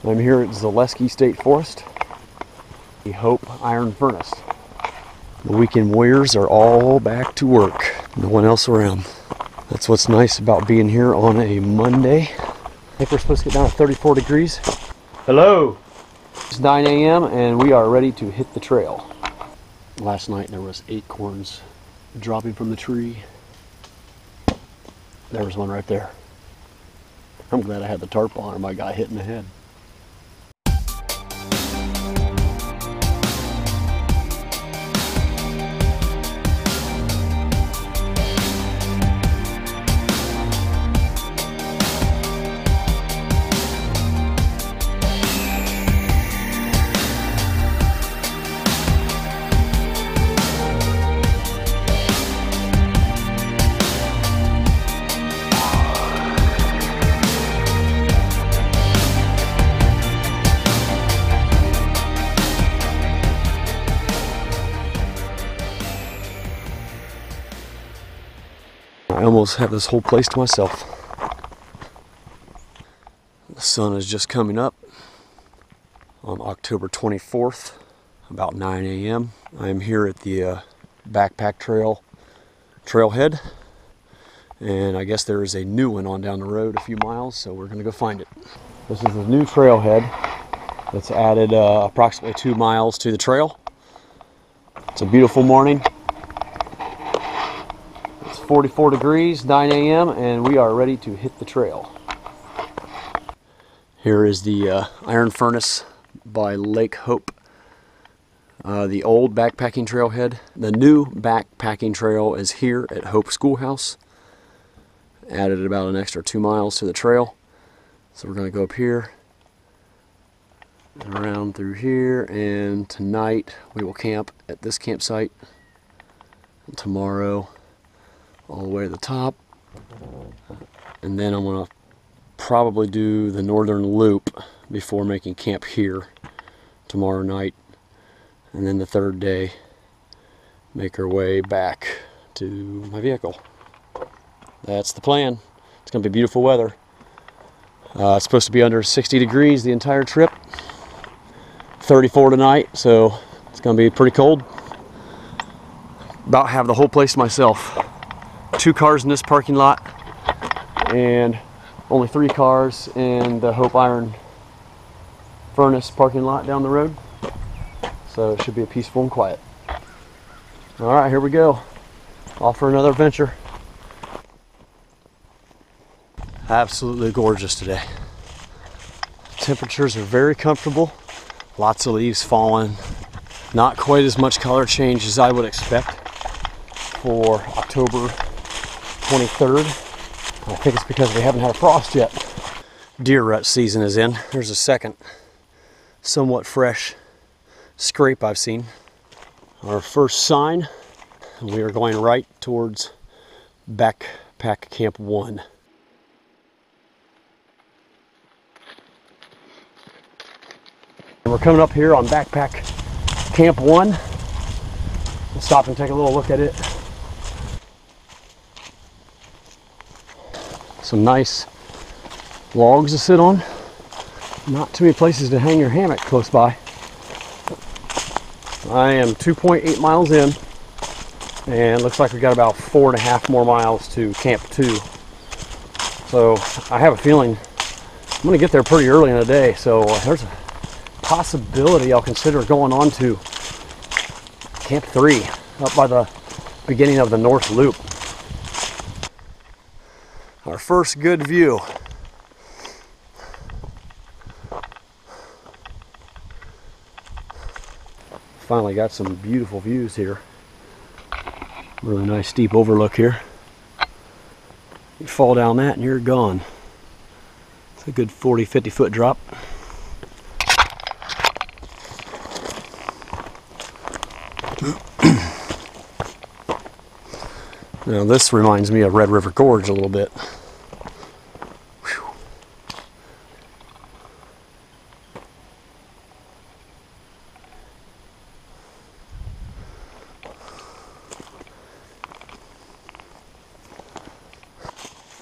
I'm here at Zaleski State Forest, the Hope Iron Furnace. The weekend warriors are all back to work. No one else around. That's what's nice about being here on a Monday. I think we're supposed to get down to 34 degrees. Hello! It's 9 a.m. and we are ready to hit the trail. Last night there was acorns dropping from the tree. There was one right there. I'm glad I had the tarp on or my guy hit in the head. I almost have this whole place to myself. The sun is just coming up on October 24th, about 9 a.m. I am here at the Backpack trailhead, and I guess there is a new one on down the road a few miles, so we're going to go find it. This is the new trailhead that's added approximately 2 miles to the trail. It's a beautiful morning. 44 degrees, 9 a.m. and we are ready to hit the trail. Here is the Iron Furnace by Lake Hope. The old backpacking trailhead. The new backpacking trail is here at Hope Schoolhouse. Added about an extra 2 miles to the trail. So we're going to go up here and around through here, and tonight we will camp at this campsite. And tomorrow all the way to the top, and then I'm going to probably do the northern loop before making camp here tomorrow night, and then the third day make our way back to my vehicle. That's the plan. It's going to be beautiful weather. It's supposed to be under 60 degrees the entire trip, 34 tonight, so it's going to be pretty cold. About have the whole place to myself. 2 cars in this parking lot and only 3 cars in the Hope Iron Furnace parking lot down the road. So it should be a peaceful and quiet. All right, here we go. Off for another adventure. Absolutely gorgeous today. Temperatures are very comfortable. Lots of leaves falling. Not quite as much color change as I would expect for October 23rd. I think it's because we haven't had a frost yet. Deer rut season is in. There's a second somewhat fresh scrape I've seen. Our first sign, we are going right towards Backpack Camp 1. And we're coming up here on Backpack Camp 1. Let's stop and take a little look at it. Some nice logs to sit on. Not too many places to hang your hammock close by. I am 2.8 miles in, and looks like we got about 4.5 more miles to Camp 2. So I have a feeling I'm going to get there pretty early in the day, so there's a possibility I'll consider going on to Camp 3 up by the beginning of the North Loop. Our first good view. Finally got some beautiful views here. Really nice steep overlook here. You fall down that and you're gone. It's a good 40-50 foot drop. Now this reminds me of Red River Gorge a little bit. Whew.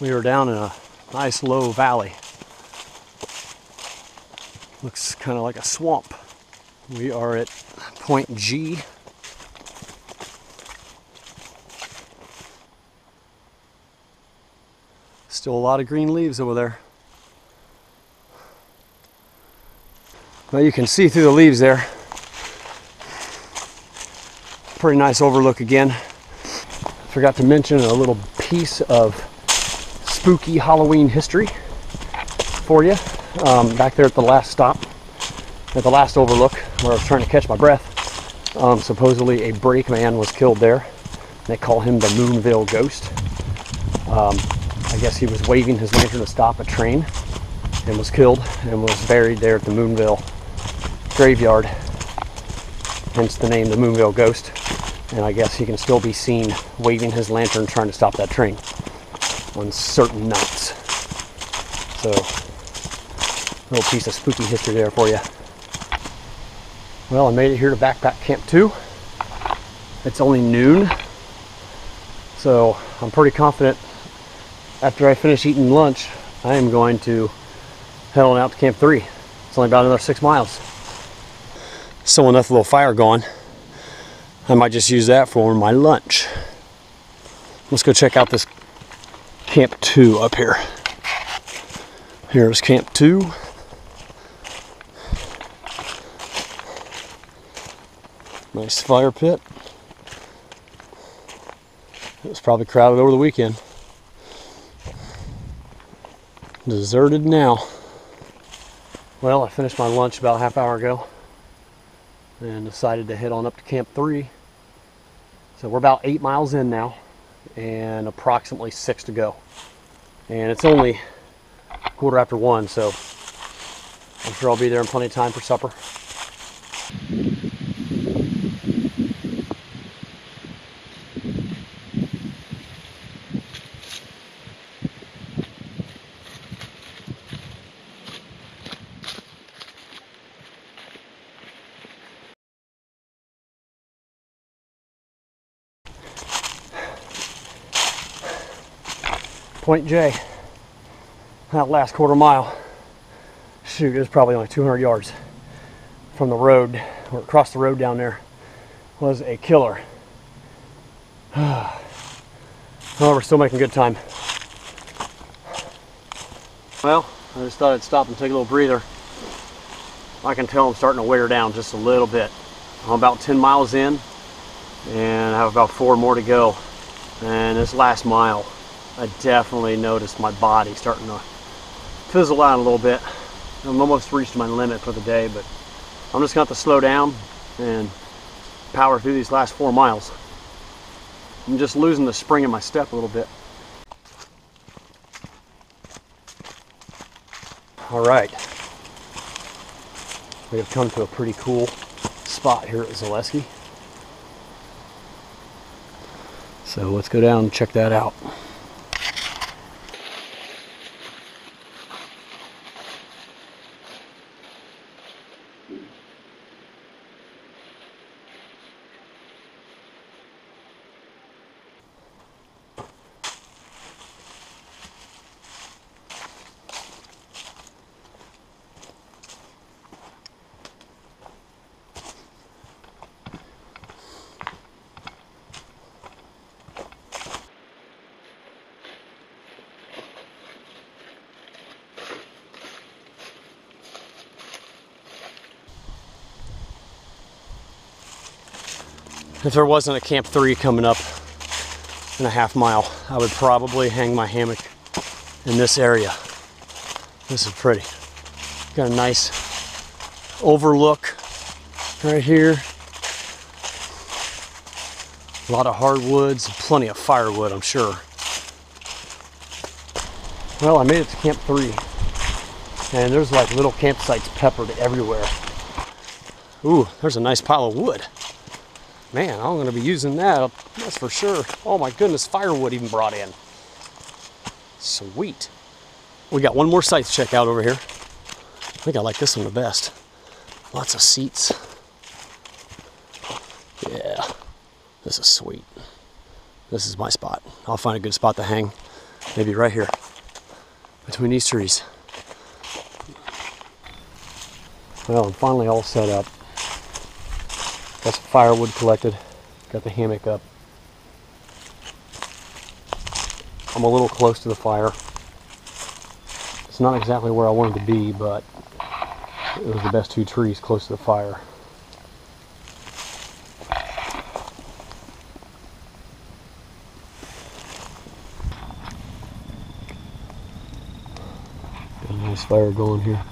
We were down in a nice low valley. Looks kind of like a swamp. We are at point G. Still a lot of green leaves over there. Well, you can see through the leaves there. Pretty nice overlook again. Forgot to mention a little piece of spooky Halloween history for you. Back there at the last stop, at the last overlook where I was trying to catch my breath, supposedly a brakeman was killed there. They call him the Moonville Ghost. I guess he was waving his lantern to stop a train and was killed and was buried there at the Moonville graveyard, hence the name the Moonville Ghost. And I guess he can still be seen waving his lantern trying to stop that train on certain nights. So, a little piece of spooky history there for you. Well, I made it here to Backpack Camp 2. It's only noon, so I'm pretty confident after I finish eating lunch, I am going to head on out to Camp 3. It's only about another 6 miles. Still enough little fire going. I might just use that for my lunch. Let's go check out this Camp 2 up here. Here's Camp 2. Nice fire pit. It was probably crowded over the weekend. Deserted now. Well, I finished my lunch about a half hour ago and decided to head on up to Camp 3. So we're about 8 miles in now and approximately 6 to go. And it's only 1:15, so I'm sure I'll be there in plenty of time for supper. Point J, that last quarter mile, shoot, it was probably only 200 yards from the road, or across the road down there, was a killer. Well, we're still making good time. Well, I just thought I'd stop and take a little breather. I can tell I'm starting to wear down just a little bit. I'm about 10 miles in, and I have about 4 more to go. And this last mile, I definitely noticed my body starting to fizzle out a little bit. I'm almost reached my limit for the day, but I'm just going to have to slow down and power through these last 4 miles. I'm just losing the spring in my step a little bit. All right, we have come to a pretty cool spot here at Zaleski. So let's go down and check that out. If there wasn't a Camp 3 coming up in a half mile, I would probably hang my hammock in this area. This is pretty. Got a nice overlook right here. A lot of hardwoods, plenty of firewood, I'm sure. Well, I made it to Camp 3, and there's like little campsites peppered everywhere. Ooh, there's a nice pile of wood. Man, I'm going to be using that, that's for sure. Oh my goodness, firewood even brought in. Sweet. We got one more site to check out over here. I think I like this one the best. Lots of seats. Yeah, this is sweet. This is my spot. I'll find a good spot to hang. Maybe right here, between these trees. Well, I'm finally all set up. Got some firewood collected. Got the hammock up. I'm a little close to the fire. It's not exactly where I wanted to be, but it was the best 2 trees close to the fire. Got a nice fire going here.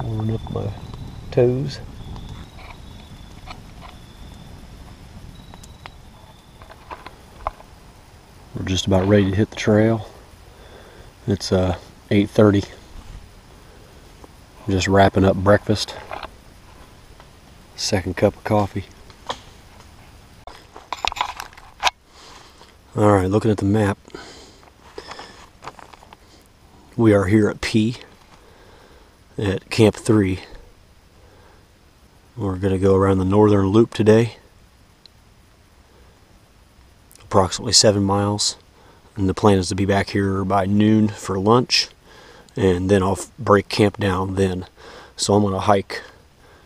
Warming up my toes. We're just about ready to hit the trail. It's 8:30. I'm just wrapping up breakfast. Second cup of coffee. Alright, looking at the map. We are here at P at Camp 3. We're going to go around the northern loop today. Approximately 7 miles. And the plan is to be back here by noon for lunch. And then I'll break camp down then. So I'm going to hike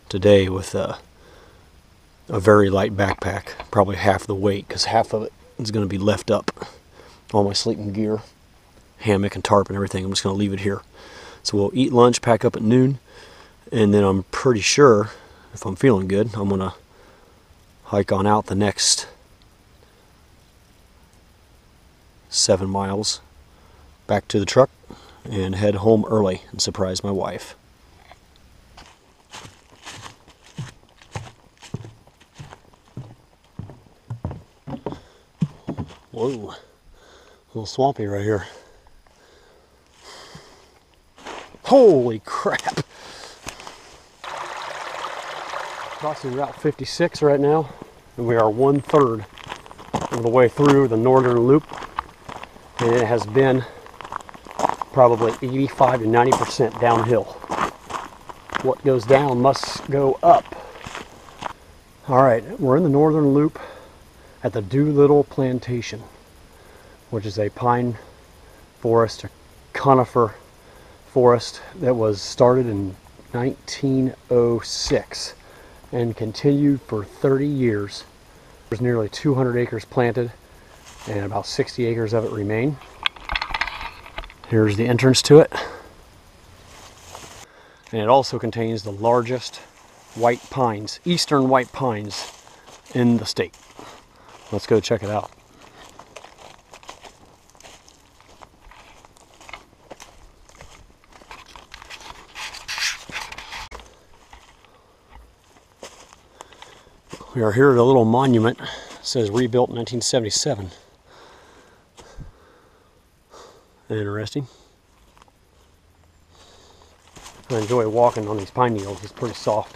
today with a very light backpack. Probably half the weight, because half of it is going to be left up. All my sleeping gear, hammock and tarp and everything. I'm just going to leave it here. So we'll eat lunch, pack up at noon. And then I'm pretty sure, if I'm feeling good, I'm going to hike on out the next 7 miles back to the truck and head home early and surprise my wife. Whoa, a little swampy right here. Holy crap! Crossing Route 56 right now, and we are 1/3 of the way through the northern loop. And it has been probably 85 to 90% downhill. What goes down must go up. Alright, we're in the northern loop at the Doolittle Plantation, which is a pine forest, a conifer forest that was started in 1906 and continued for 30 years. There's nearly 200 acres planted, and about 60 acres of it remain. Here's the entrance to it. And it also contains the largest white pines, eastern white pines in the state. Let's go check it out. We are here at a little monument. It says rebuilt in 1977. Interesting. I enjoy walking on these pine needles. It's pretty soft.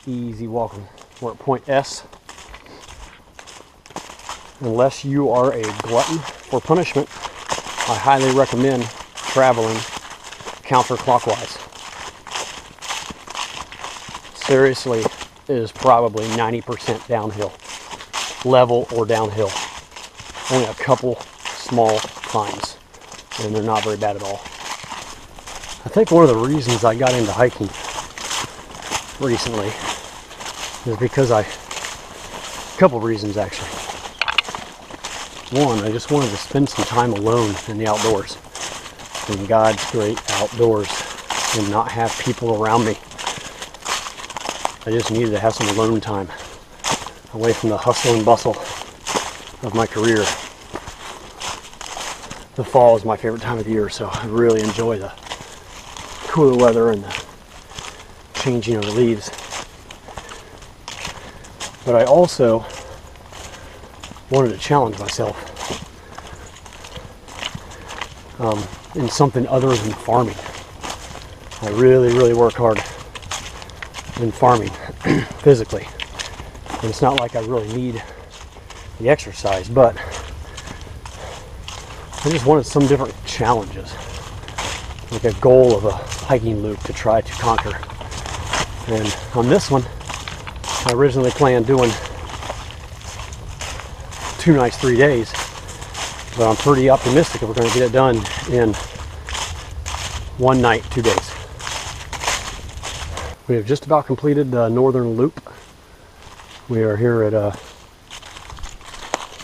Easy walking. We're at point S. Unless you are a glutton for punishment, I highly recommend traveling counterclockwise. Seriously, it is probably 90% downhill. Level or downhill. Only a couple small pines, and they're not very bad at all. I think one of the reasons I got into hiking recently is because a couple reasons actually. One, I just wanted to spend some time alone in the outdoors, in God's great outdoors, and not have people around me. I just needed to have some alone time, away from the hustle and bustle of my career. The fall is my favorite time of the year, so I really enjoy the cooler weather and the changing of the leaves. But I also wanted to challenge myself in something other than farming. I really work hard in farming physically, and it's not like I really need the exercise, but I just wanted some different challenges, like a goal of a hiking loop to try to conquer. And on this one, I originally planned doing 2 nights, 3 days, but I'm pretty optimistic that we're going to get it done in 1 night, 2 days. We have just about completed the northern loop. We are here at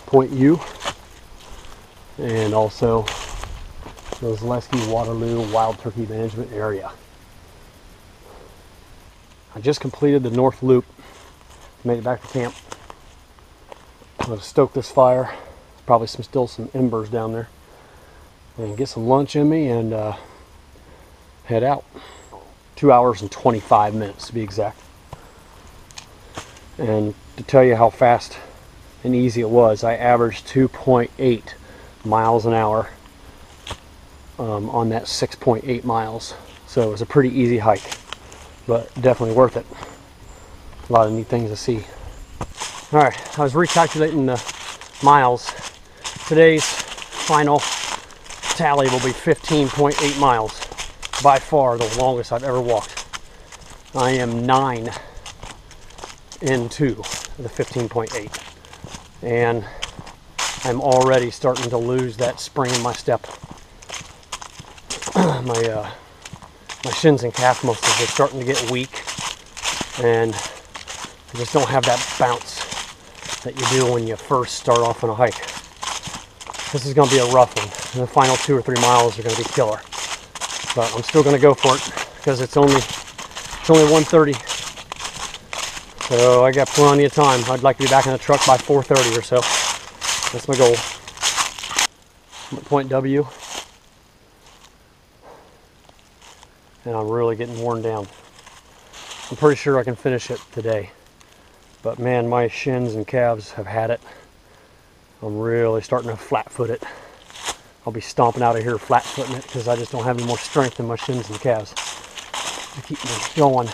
Point U and also the Zaleski Waterloo Wild Turkey Management Area. I just completed the north loop, made it back to camp. I'm going to stoke this fire, probably still some embers down there, and get some lunch in me and head out. 2 hours and 25 minutes to be exact. And to tell you how fast and easy it was, I averaged 2.8 miles an hour on that 6.8 miles. So it was a pretty easy hike, but definitely worth it. A lot of neat things to see. All right, I was recalculating the miles. Today's final tally will be 15.8 miles. By far the longest I've ever walked. I am 9 into the 15.8, and I'm already starting to lose that spring in my step. my shins and calf muscles are starting to get weak, and I just don't have that bounce that you do when you first start off on a hike. This is going to be a rough one, and the final 2 or 3 miles are going to be killer. But I'm still going to go for it because it's only 1:30, so I got plenty of time. I'd like to be back in the truck by 4:30 or so. That's my goal. I'm at Point W, and I'm really getting worn down. I'm pretty sure I can finish it today, but man, my shins and calves have had it. I'm really starting to flat-foot it. I'll be stomping out of here flat-footing it because I just don't have any more strength in my shins and calves to keep me going.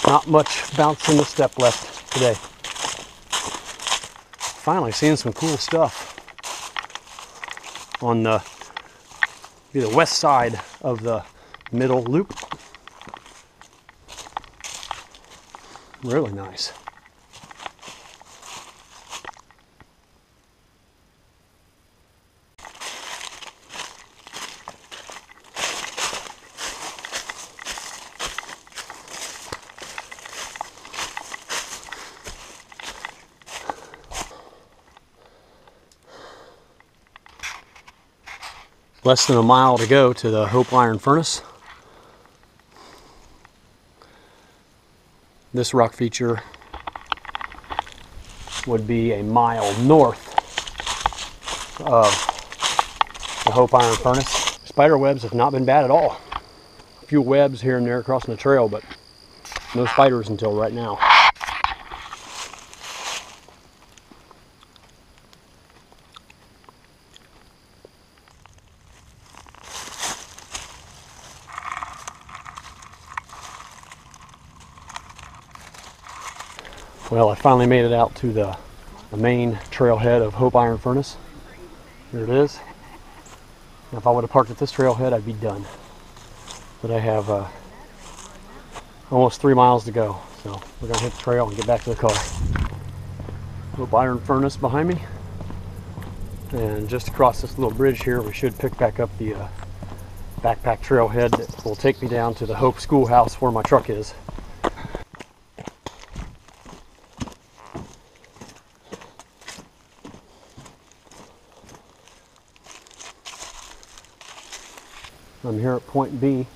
Not much bounce in the step left today. Finally seeing some cool stuff on the west side of the middle loop. Really nice. Less than a mile to go to the Hope Iron Furnace. This rock feature would be a mile north of the Hope Iron Furnace. Spider webs have not been bad at all. A few webs here and there crossing the trail, but no spiders until right now. Well, I finally made it out to the main trailhead of Hope Iron Furnace. Here it is. Now, if I would have parked at this trailhead, I'd be done. But I have almost 3 miles to go, so we're going to hit the trail and get back to the car. Hope Iron Furnace behind me. And just across this little bridge here, we should pick back up the backpack trailhead that will take me down to the Hope Schoolhouse where my truck is. I'm here at Point B,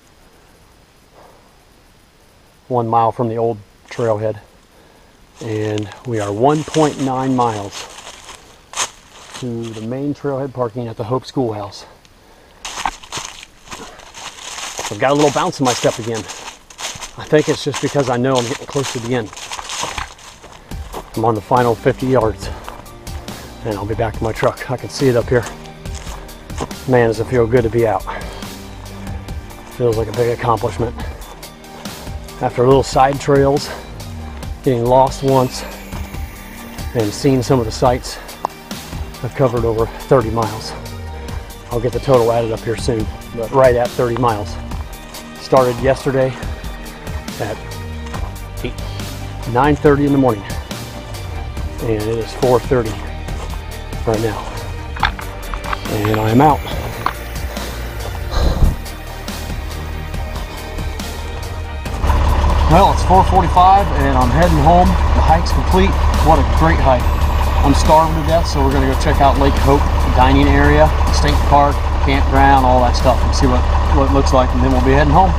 1 mile from the old trailhead, and we are 1.9 miles to the main trailhead parking at the Hope Schoolhouse. I've got a little bounce in my step again. I think it's just because I know I'm getting close to the end. I'm on the final 50 yards, and I'll be back to my truck. I can see it up here. Man, does it feel good to be out. Feels like a big accomplishment. After little side trails, getting lost once, and seeing some of the sights, I've covered over 30 miles. I'll get the total added up here soon, but right at 30 miles. Started yesterday at 9:30 in the morning, and it is 4:30 right now, and I'm out. Well, it's 4:45 and I'm heading home. The hike's complete. What a great hike. I'm starving to death, so we're gonna go check out Lake Hope dining area, state park, campground, all that stuff, and see what it looks like, and then we'll be heading home.